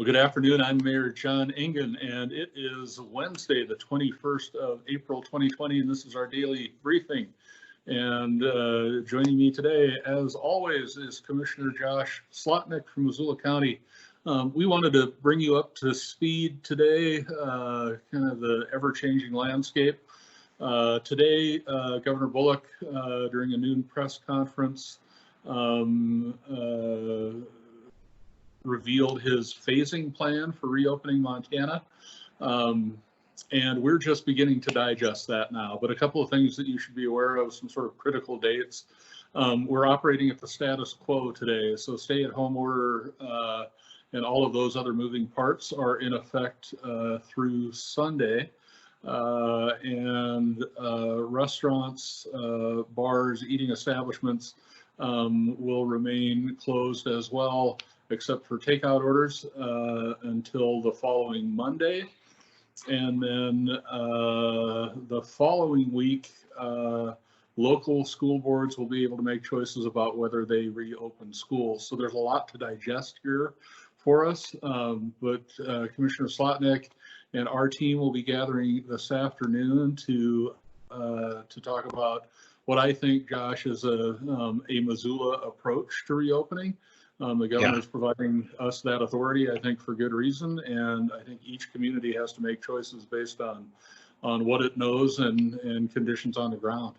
Well, good afternoon. I'm Mayor John Engen, and it is Wednesday, the 21st of April, 2020, and this is our daily briefing. And joining me today, as always, is Commissioner Josh Slotnick from Missoula County. We wanted to bring you up to speed today, kind of the ever-changing landscape. Today, Governor Bullock, during a noon press conference, revealed his phasing plan for reopening Montana. And we're just beginning to digest that now. But a couple of things that you should be aware of, some sort of critical dates. We're operating at the status quo today. So stay-at-home order and all of those other moving parts are in effect through Sunday. And restaurants, bars, eating establishments will remain closed as well, except for takeout orders until the following Monday. And then the following week, local school boards will be able to make choices about whether they reopen schools. So there's a lot to digest here for us. But Commissioner Slotnick and our team will be gathering this afternoon to talk about what I think, Josh, is a Missoula approach to reopening. The governor is providing us that authority, I think, for good reason, and I think each community has to make choices based on what it knows and conditions on the ground.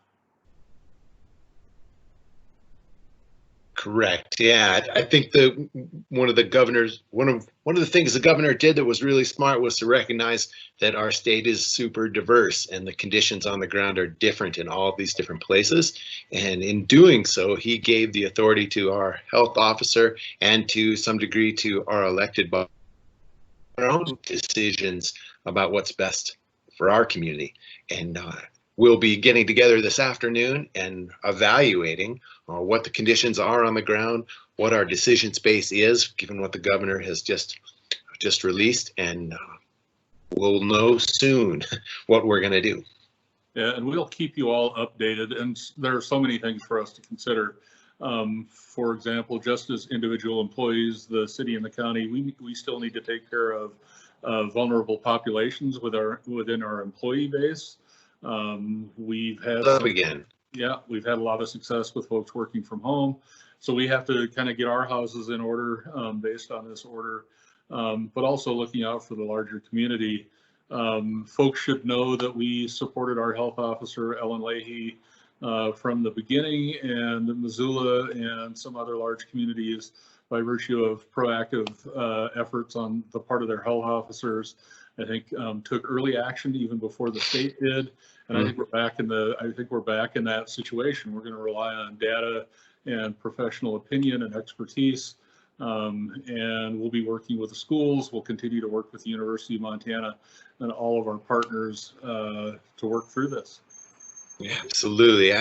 Correct. Yeah, I think one of the things the governor did that was really smart was to recognize that our state is super diverse and the conditions on the ground are different in all of these different places. And in doing so, he gave the authority to our health officer and to some degree to our elected body our own decisions about what's best for our community. And we'll be getting together this afternoon and evaluating what the conditions are on the ground, what our decision space is, given what the governor has just released, and we'll know soon what we're going to do. Yeah, and we'll keep you all updated. And there are so many things for us to consider. For example, just as individual employees, the city and the county, we still need to take care of vulnerable populations within our employee base. We've had we've had a lot of success with folks working from home, so we have to kind of get our houses in order based on this order, but also looking out for the larger community. Folks should know that we supported our health officer, Ellen Leahy, from the beginning, and Missoula and some other large communities, by virtue of proactive efforts on the part of their health officers, I think took early action even before the state did. And I think we're back in that situation. We're going to rely on data and professional opinion and expertise. And we'll be working with the schools. We'll continue to work with the University of Montana and all of our partners to work through this. Yeah, absolutely.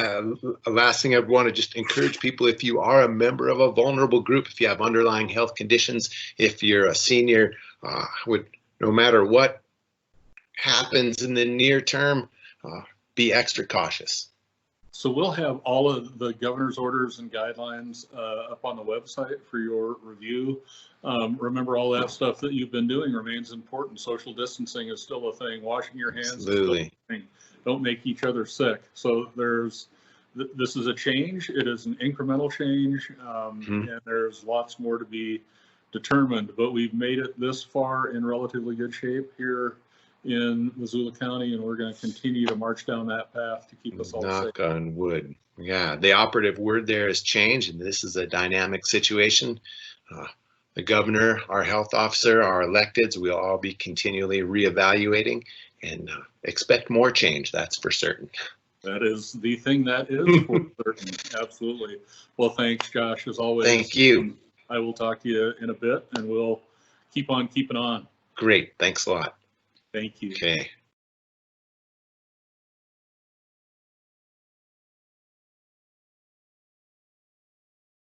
Last thing I want to just encourage people, if you are a member of a vulnerable group, if you have underlying health conditions, if you're a senior, no matter what happens in the near term, be extra cautious. So we'll have all of the governor's orders and guidelines up on the website for your review. Remember, all that stuff that you've been doing remains important. Social distancing is still a thing. Washing your hands is still a thing. Don't make each other sick. So this is a change. It is an incremental change, and there's lots more to be determined. But we've made it this far in relatively good shape here in Missoula County, and we're going to continue to march down that path to keep us all safe. Knock on wood. Yeah, the operative word there is change, and this is a dynamic situation. The governor, our health officer, our electeds, we'll all be continually reevaluating and expect more change, that's for certain. That is the thing that is for certain, absolutely. Well, thanks, Josh, as always. Thank you. I will talk to you in a bit, and we'll keep on keeping on. Great, thanks a lot. Thank you. Okay.